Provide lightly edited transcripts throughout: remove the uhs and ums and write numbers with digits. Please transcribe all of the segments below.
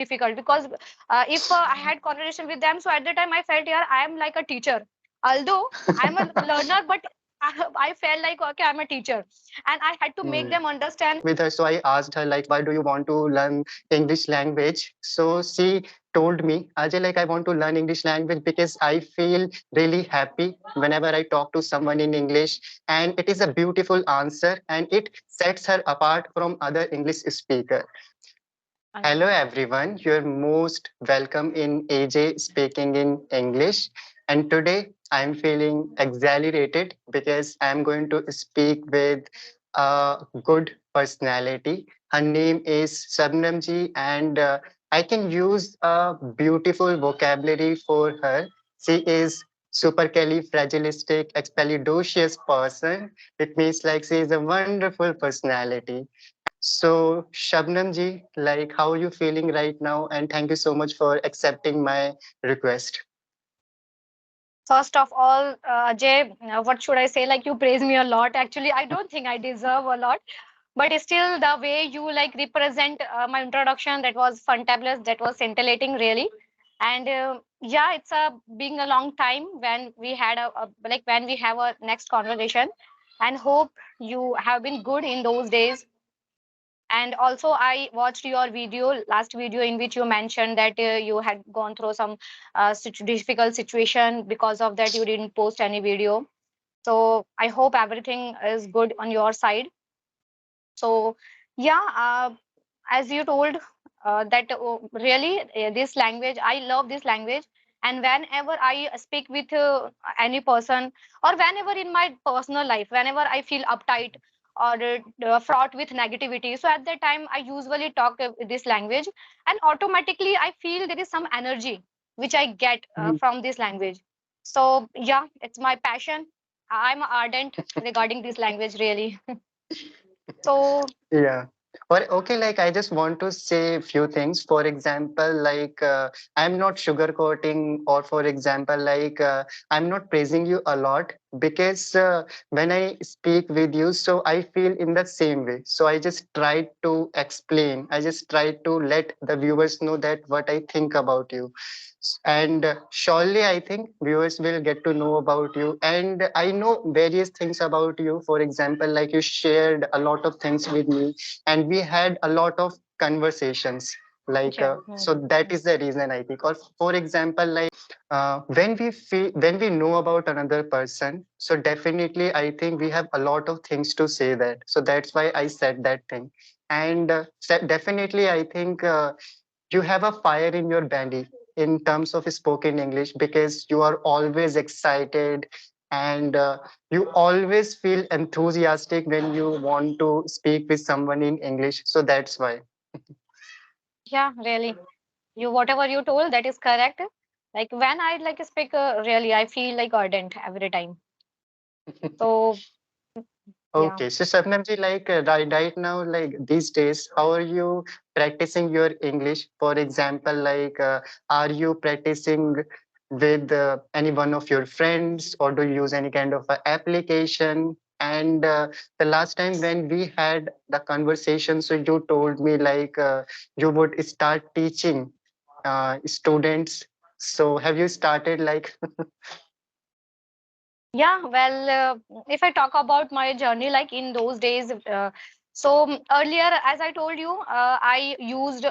difficult because if I had conversation with them, so at the time I felt, yeah, I am like a teacher. Although I'm a learner, but I felt like, okay, I'm a teacher, and I had to make them understand. With her, so I asked her like, why do you want to learn English language? So she told me, Ajay, like I want to learn English language because I feel really happy whenever I talk to someone in English, and it is a beautiful answer and it sets her apart from other English speaker. Hello everyone, you're most welcome in AJ speaking in English. And today I'm feeling exhilarated because I'm going to speak with a good personality. Her name is Shabnamji, and I can use a beautiful vocabulary for her. She is supercalifragilisticexpialidocious person. It means like she is a wonderful personality. So, Shabnam ji, like, how are you feeling right now? And thank you so much for accepting my request. First of all, Ajay, what should I say? Like, you praise me a lot. Actually, I don't think I deserve a lot, but still, the way you like represent my introduction, that was fantabulous. That was scintillating, really. And yeah, it's being a long time when we had like when we have a next conversation, and hope you have been good in those days. And also, I watched your video, last video, in which you mentioned that you had gone through some difficult situation. Because of that, you didn't post any video. So I hope everything is good on your side. So yeah, as you told, that really this language, I love this language. And whenever I speak with any person, or whenever in my personal life, whenever I feel uptight or fraught with negativity, so at that time I usually talk this language, and automatically I feel there is some energy which I get Mhm. from this language. So yeah, it's my passion. I'm ardent regarding this language, really. So Yeah. Or okay, like I just want to say a few things. For example, like I'm not sugarcoating, or for example, like I'm not praising you a lot because when I speak with you, so I feel in the same way. So I just try to explain. I just try to let the viewers know that what I think about you. And surely I think viewers will get to know about you, and I know various things about you. For example, like you shared a lot of things with me, and we had a lot of conversations, like yeah. so that is the reason I think. Or for example, like when we know about another person, so definitely I think we have a lot of things to say, that so that's why I said that thing. And definitely I think you have a fire in your belly in terms of spoken English, because you are always excited, and you always feel enthusiastic when you want to speak with someone in English. So that's why. Yeah, really. You whatever you told, that is correct. Like when I like speak, really, I feel like ardent every time. So yeah. Okay, so Shabnamji, like right now, like these days, how are you practicing your English? For example, like are you practicing with any one of your friends, or do you use any kind of application? And the last time when we had the conversation, so you told me like you would start teaching students. So have you started like? Yeah, well, if I talk about my journey, like in those days, earlier, as I told you, I used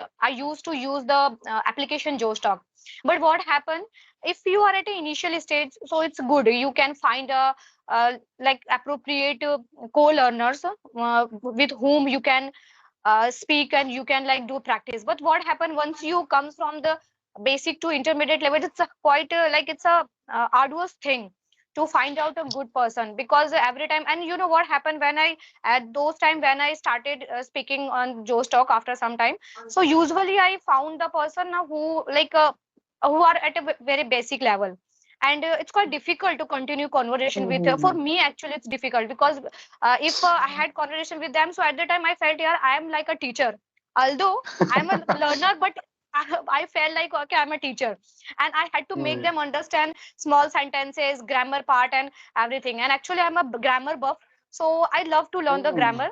to use the application JoStock. But what happened if you are at an initial stage? So it's good. You can find a like appropriate co-learners with whom you can speak, and you can like do practice. But what happened once you comes from the basic to intermediate level, it's a quite like it's a arduous thing to find out a good person. Because every time, and you know what happened when I at those time when I started speaking on Joe Stock after some time, so usually I found the person who like who are at a very basic level. And it's quite difficult to continue conversation with for Mhm. me. Actually, it's difficult because if I had conversation with them, so at the time I felt, yeah, I am like a teacher. Although I'm a learner, but I felt like, okay, I'm a teacher, and I had to make Mm. them understand small sentences, grammar part, and everything. And actually, I'm a grammar buff, so I love to learn the Mm. grammar.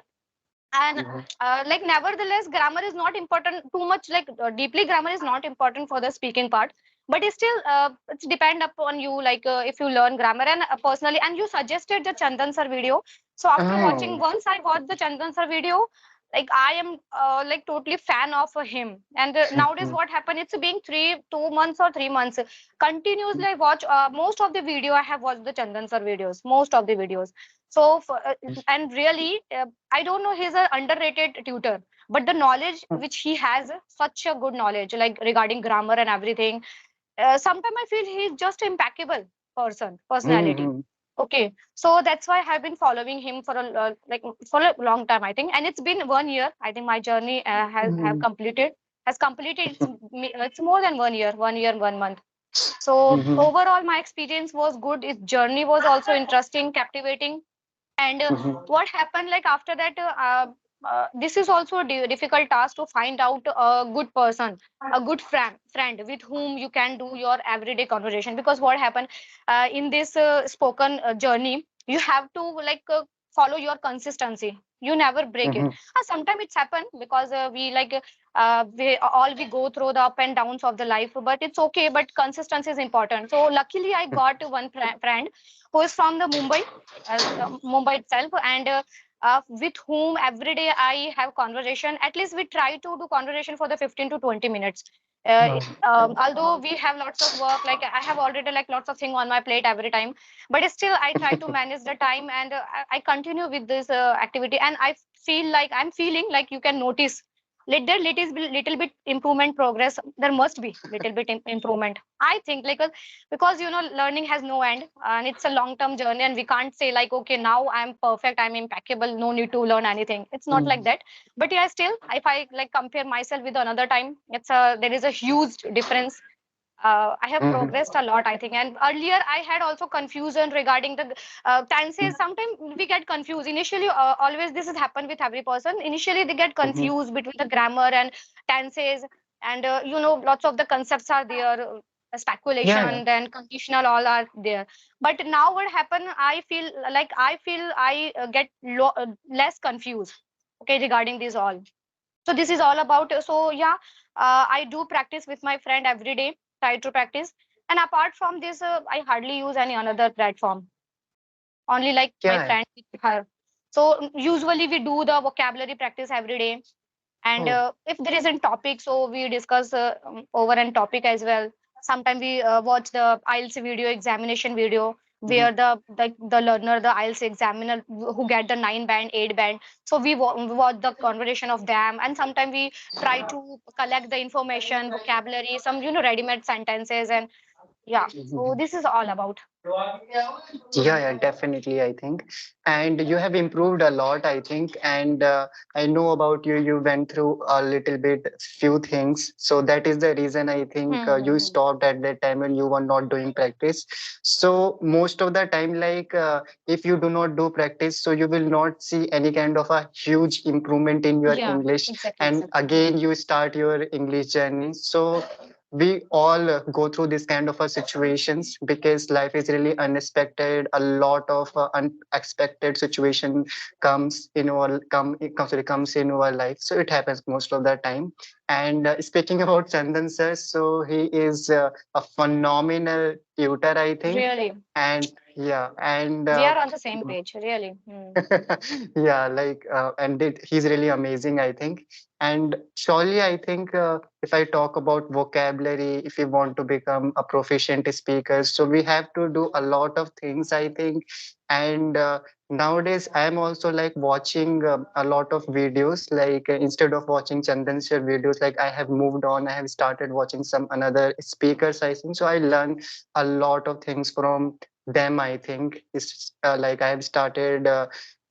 And Mhm. like nevertheless grammar is not important too much, like deeply grammar is not important for the speaking part, but it's still it's depend upon you, like if you learn grammar. And personally, and you suggested the Chandan sir video, so after watching, Oh. once I watched the Chandan sir video, like I am like totally fan of him. And nowadays what happened, it's being 2 months or 3 months continuously I watch most of the video, I have watched the Chandan sir videos, most of the videos. So for, and really I don't know, he's an underrated tutor, but the knowledge which he has, such a good knowledge, like regarding grammar and everything. Sometimes I feel he's just impeccable personality. Mhm. Okay, so that's why I've been following him for like for a long time, I think, and it's been 1 year. I think my journey has have Mhm. completed has completed. It's more than 1 year, 1 year, 1 month. So Mhm. overall, my experience was good. His journey was also interesting, captivating. And Mhm. what happened, like after that, this is also a difficult task to find out a good person, a good friend with whom you can do your everyday conversation. Because what happened in this spoken journey, you have to like follow your consistency. You never break it. Mhm. Sometimes it's happened because we go through the up and downs of the life, but it's okay. But consistency is important. So luckily, I got one friend who is from the Mumbai, Mumbai itself, and with whom every day I have conversation. At least we try to do conversation for the 15 to 20 minutes. Oh. Although we have lots of work, like I have already like lots of thing on my plate every time, but still I try to manage the time, and I continue with this activity. And I feel like I'm feeling like you can notice little bit improvement progress. There must be little bit improvement, I think, like because learning has no end, and it's a long term journey, and we can't say like, okay, now I'm perfect, I'm impeccable, no need to learn anything. It's not like Mhm. that. But yeah, still, if I like compare myself with another time, it's a there is a huge difference. I have Mhm. progressed a lot, I think. And earlier, I had also confusion regarding the tenses. Sometimes we get confused. Initially, always this has happened with every person. Initially, they get Mhm. confused between the grammar and tenses, and lots of the concepts are there. Yeah, yeah. Speculation, then conditional, all are there. But now, what happened? I get less confused. Okay, regarding this all. So this is all about. So yeah, I do practice with my friend every day. Try to practice. And apart from this, I hardly use any another platform. Only like my Yeah. friend with her. So usually we do the vocabulary practice every day. And Oh. if there isn't topic, so we discuss over an topic as well. Sometimes we watch the IELTS video, examination video, Mhm. where the learner, the IELTS examiner who get the 9 band, 8 band. So we watch the conversation of them, and sometimes we try to collect the information, vocabulary, some ready-made sentences, and yeah. So Mhm. this is all about. Yeah, yeah, definitely, I think. And you have improved a lot, I think. And I know about you, you went through a little bit, few things. So that is the reason I think you Hmm. stopped at that time when you were not doing practice. So most of the time, like if you do not do practice, so you will not see any kind of a huge improvement in your Yeah, English. exactly. And again, you start your English journey. So we all go through this kind of a situations because life is really unexpected. A lot of unexpected situation comes in our life, so it happens most of the time. And speaking about Chandan sir, so he is a phenomenal tutor, I think. Really, And yeah, and we are on the same page. Really. yeah, like he's really amazing, I think. And surely I think if I talk about vocabulary, if you want to become a proficient speaker, so we have to do a lot of things, I think. And nowadays I am also like watching a lot of videos, like instead of watching Chandan sir videos, like I have moved on, I have started watching some another speakers, I think. So I learn a lot of things from them, I think. It's like I have started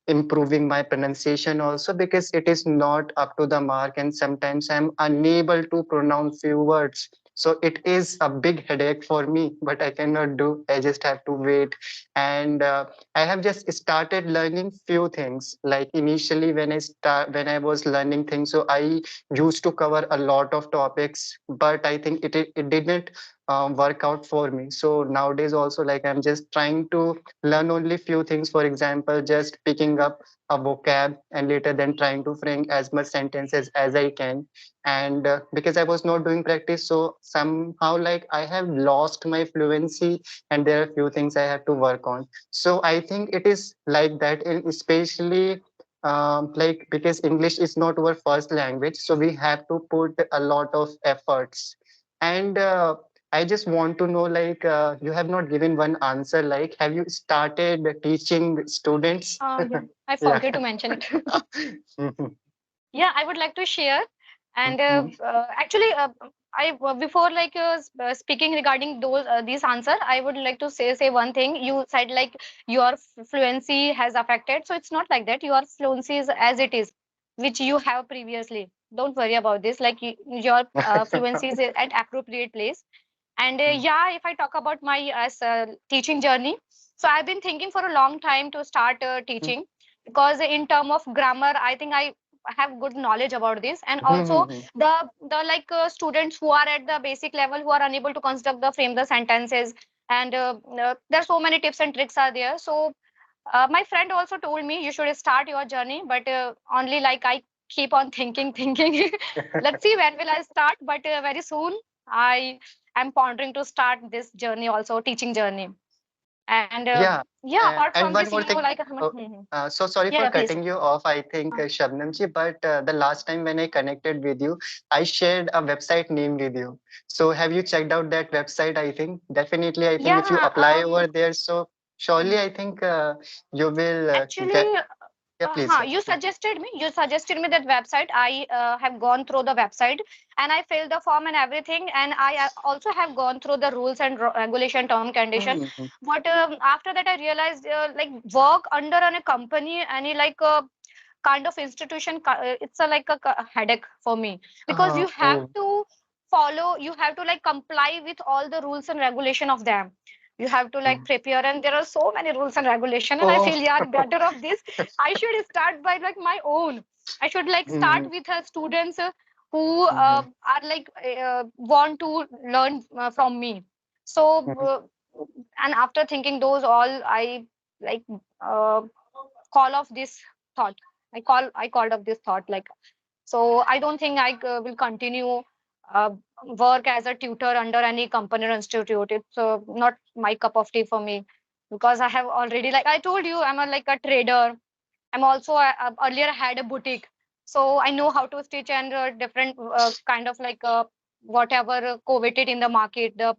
improving my pronunciation also, because it is not up to the mark and sometimes I'm unable to pronounce few words. So it is a big headache for me, but I cannot do. I just have to wait. And I have just started learning few things. Like initially when I was learning things, so I used to cover a lot of topics, but I think it didn't work out for me. So nowadays also, like I'm just trying to learn only few things. For example, just picking up a vocab, and later then trying to frame as much sentences as I can. And because I was not doing practice, so somehow like I have lost my fluency, and there are few things I have to work on. So I think it is like that, in especially like because English is not our first language, so we have to put a lot of efforts. And I just want to know, like, you have not given one answer. Like, have you started teaching students? Yeah, I Yeah. forget to mention it. Mhm, Yeah, I would like to share. And mhm, actually, before like speaking regarding these answer, I would like to say one thing. You said like your fluency has affected, so it's not like that. Your fluency is as it is, which you have previously. Don't worry about this. Like your fluency is at appropriate place. And yeah, if I talk about my teaching journey, so I've been thinking for a long time to start teaching, because in term of grammar, I think I have good knowledge about this. And also mhm, the like students who are at the basic level, who are unable to construct the frame the sentences, and there are so many tips and tricks are there. So my friend also told me you should start your journey, but only like I keep on thinking. Let's see when will I start, but very soon I am pondering to start this journey, also teaching journey. And Yeah, yeah, apart and from one this, more thing. like Oh, so sorry yeah, for yeah, please. cutting you off. I think Shabnam ji, but the last time when I connected with you, I shared a website name with you. So have you checked out that website? I think definitely. I think if you Yeah, apply over there, so surely mm, I think you will get. actually, Yeah, please. Yeah. you suggested me that website. I have gone through the website, and I filled the form and everything, and I also have gone through the rules and regulation term condition. Mhm, But after that I realized like work under a company, any like kind of institution, it's a like a headache for me, because you have oh. to follow, you have to like comply with all the rules and regulation of them. You have to like prepare, and there are so many rules and regulation, and I Oh. feel yeah, better of this I should start by like my own. I should like start Mhm, with students who mhm, are like want to learn from me. So mhm, and after thinking those all, I like uh, call of this thought. I called up this thought, like, so I don't think I will continue uh, work as a tutor under any company or institute. It's not my cup of tea for me, because I have already, like I told you, I'm a, like a trader. I'm also earlier had a boutique, so I know how to stitch, and different kind of like whatever coveted in the market, the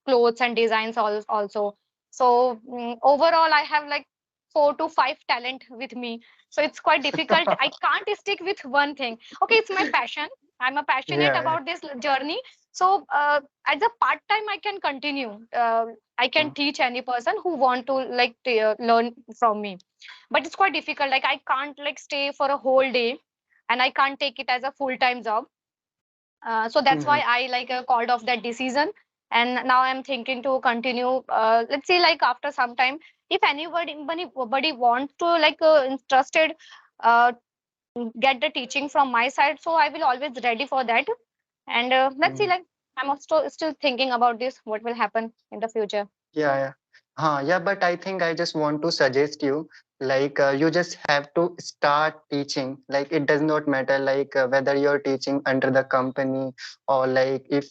clothes and designs also. So overall, I have like 4 to 5 talent with me. So it's quite difficult. I can't stick with one thing. Okay, it's my passion. I'm a passionate yeah, yeah. about this journey. So as a part time, I can continue. I can Mhm, teach any person who want to like learn from me, but it's quite difficult. Like I can't like stay for a whole day, and I can't take it as a full time job. So that's why mhm. I like called off that decision, and now I'm thinking to continue. Let's say like after some time, if anybody wants to like interested, uh, get the teaching from my side, so I will always ready for that. And let's see, Mhm. like I'm also still thinking about this, what will happen in the future. Yeah, yeah. Yeah, but I think I just want to suggest you, like, you just have to start teaching. Like, it does not matter, like, whether you're teaching under the company, or like if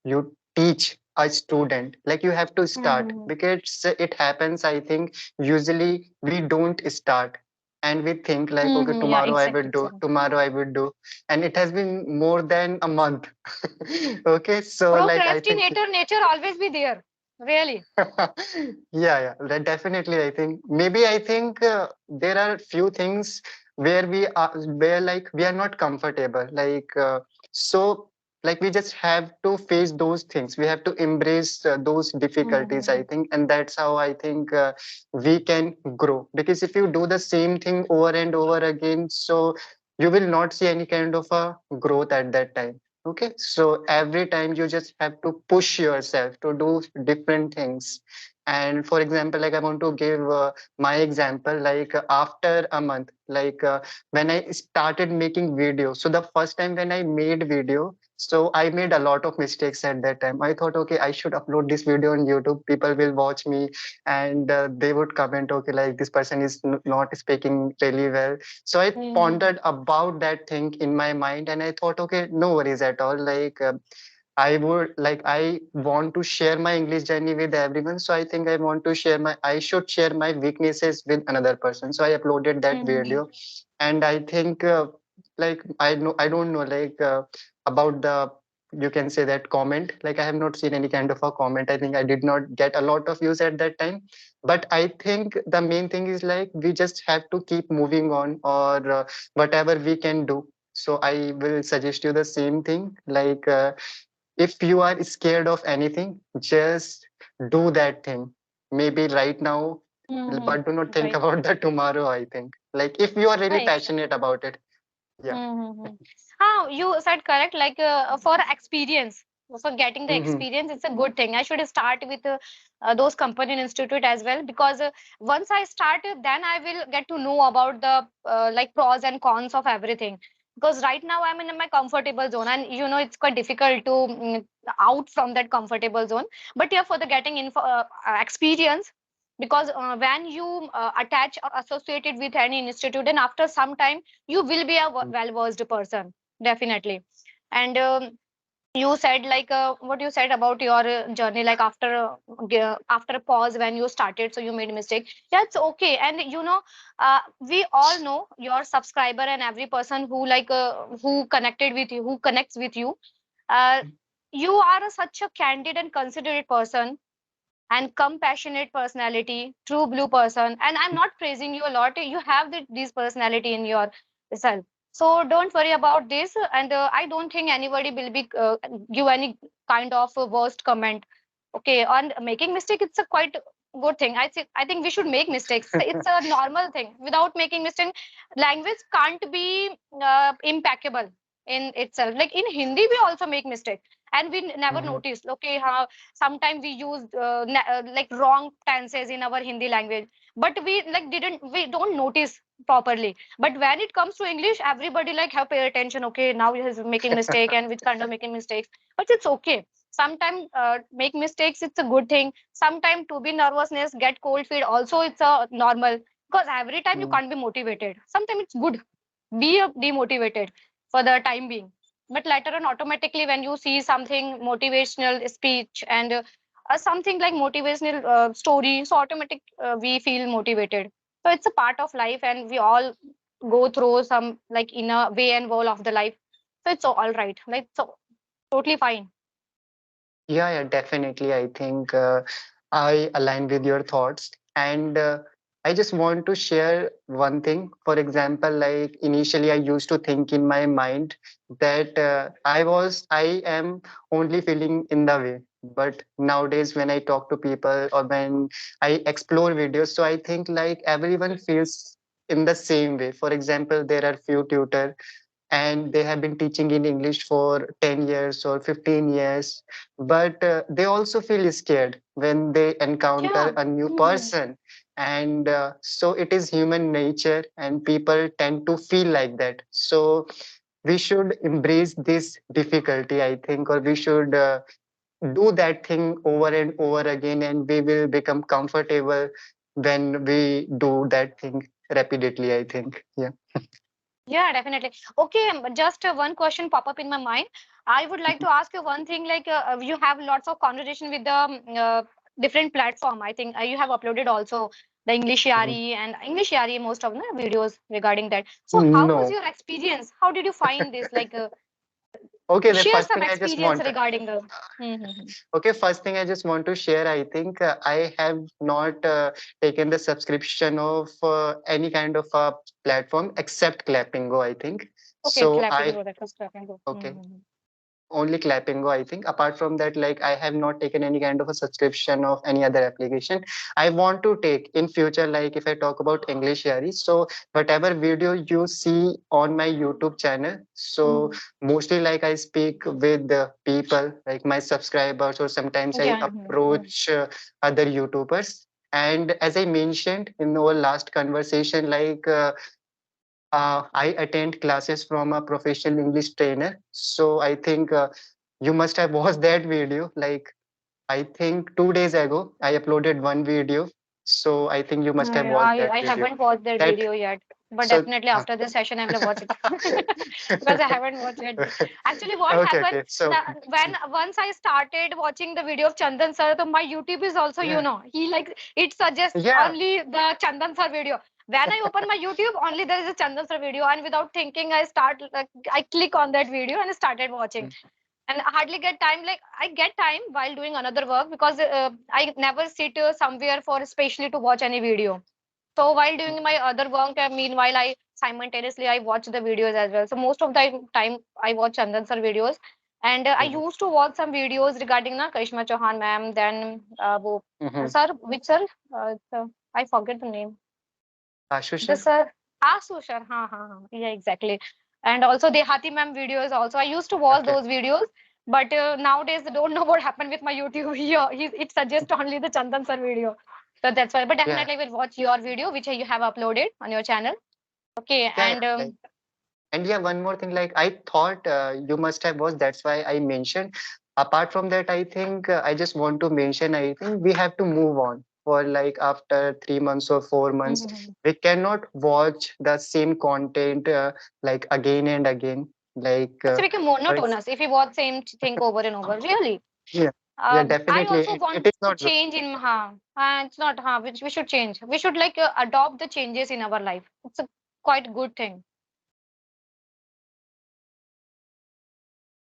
you teach a student, like, you have to start, Mm-hmm. because it happens, I think, usually we don't start. And we think like, okay, Mm-hmm. Yeah, tomorrow I will exactly, do, exactly. tomorrow I will do. And it has been more than a month. Okay, so like, I think Procrastinator nature always be there, really. yeah, yeah, definitely. I think maybe I think there are few things where we are, where like we are not comfortable. Like so, like we just have to face those things. We have to embrace those difficulties. I Mm-hmm. think, and that's how I think we can grow. Because if you do the same thing over and over again, so you will not see any kind of a growth at that time. Okay, so every time you just have to push yourself to do different things. And for example, like I want to give my example, like after a month, like when I started making video. So the first time when I made video, So I made a lot of mistakes at that time. I thought, okay, I should upload this video on YouTube. People will watch me, and they would comment, okay, like this person is not speaking really well. So I Mhm. pondered about that thing in my mind, and I thought, okay, no worries at all. I want to share my English journey with everyone. So I think I should share my weaknesses with another person. So I uploaded that Mhm. video, and I think I don't know about the, you can say, that comment. Like I have not seen any kind of a comment. I think I did not get a lot of views at that time. But I think the main thing is like we just have to keep moving on, or whatever we can do. So I will suggest you the same thing. If you are scared of anything, just do that thing. Maybe right now, Mhm. but do not think Right. about the tomorrow. I think, like, if you are really Right. passionate about it. Yeah. Mm-hmm. You said correct. Like for experience, for getting the Hmm. experience, it's a good thing. I should start with those company and institute as well, because once I start, then I will get to know about the like pros and cons of everything. Because right now I'm in my comfortable zone, and it's quite difficult to out from that comfortable zone. But yeah, for the getting info experience, because when you attach or associated with any institute, and after some time you will be a well versed person, definitely. And you said like what you said about your journey, like after a pause when you started, so you made a mistake. Yeah, it's okay. And we all know your subscriber and every person who connected with you, who connects with you. uh, you are such a candid and considerate person and compassionate personality, true blue person. And I'm not praising you a lot. You have this personality in yourself. So don't worry about this. And I don't think anybody will be give any kind of a worst comment. Okay, on making mistake, it's a quite good thing. I think we should make mistakes. It's a normal thing. Without making mistake, language can't be impeccable in itself. Like in Hindi, we also make mistake, and we never Hmm. notice. Okay, how sometimes we use like wrong tenses in our Hindi language, but we don't notice properly. But when it comes to English, everybody like have pay attention. Okay, now he is making mistake, and which kind of making mistakes. But it's okay. Sometimes make mistakes, it's a good thing. Sometimes to be nervousness, get cold feet, also it's a normal, because every time you can't be motivated. Sometimes it's good be demotivated for the time being, but later on automatically when you see something motivational speech and something like motivational story, so automatic we feel motivated. So it's a part of life, and we all go through some like inner way and wall of the life. So it's all right, like so totally fine. Yeah, yeah, definitely. I think I align with your thoughts. And I just want to share one thing. For example, like initially, I used to think in my mind that I am only feeling in the way. But nowadays, when I talk to people or when I explore videos, so I think like everyone feels in the same way. For example, there are few tutors and they have been teaching in English for 10 years or 15 years. But they also feel scared when they encounter Yeah. a new Hmm. person. And so it is human nature, and people tend to feel like that. So we should embrace this difficulty, I think, or we should do that thing over and over again, and we will become comfortable when we do that thing repeatedly, I think. Yeah. Yeah, definitely. Okay, but just one question pop up in my mind. I would like to ask you one thing. Like you have lots of conversation with the different platform. I think you have uploaded also the English Yari and English Yari most of the videos regarding that. So how was No. your experience? How did you find this? Like Okay, the share first some thing I just experience want. regarding the. Mm-hmm. Okay, first thing I just want to share. I think I have not taken the subscription of any kind of platform except Clappingo, I think. Okay, So clapping I go. That was clapping go. okay. Mm-hmm. Only Clappingo, I think. Apart from that, like I have not taken any kind of a subscription of any other application. I want to take in future, like if I talk about English Yari. So whatever video you see on my YouTube channel, so Mm-hmm. mostly like I speak with the people, like my subscribers, or sometimes I Yeah. Mm-hmm. approach other YouTubers. And as I mentioned in our last conversation, I attend classes from a professional English trainer. So I think you must have watched that video. Like I think 2 days ago, I uploaded one video. So I think you must have watched that I video. haven't watched that That video yet, but so. definitely after this session, I will watch it because I haven't watched it. Actually, what Okay, happened okay. So that when once I started watching the video of Chandan sir, so my YouTube is also, yeah, he like it suggests yeah. only the Chandan sir video. When I open my YouTube, only there is a Chandan sir video, and without thinking, I click on that video and started watching. And I hardly get time. Like I get time while doing another work because I never sit somewhere for especially to watch any video. So while doing my other work, meanwhile I simultaneously I watch the videos as well. So most of the time I watch Chandan sir videos, and I Mhm, used to watch some videos regarding na Karishma Chauhan ma'am. Then mhm. sir, which sir? I forget the name. Ashu The sir? sir, Asu sir. Yeah, exactly. And also the Hati ma'am videos. Also, I used to watch Okay. those videos, but nowadays I don't know what happened with my YouTube. Here, it suggests only the Chandan sir video. So that's why. But Yeah, definitely, I will watch your video, which you have uploaded on your channel. Okay, yeah, and yeah. And yeah, one more thing, like I thought you must have watched, that's why I mentioned. Apart from that, I think I just want to mention, I think we have to move on for like after 3 months or 4 months. Mhm. We cannot watch the same content like again and again. Like, It's become for ex- monotonous if you watch same thing over and over. Really. yeah, yeah, I definitely. also It want is to not good. change in it's not which we should change. We should like adopt the changes in our life. It's a quite good thing.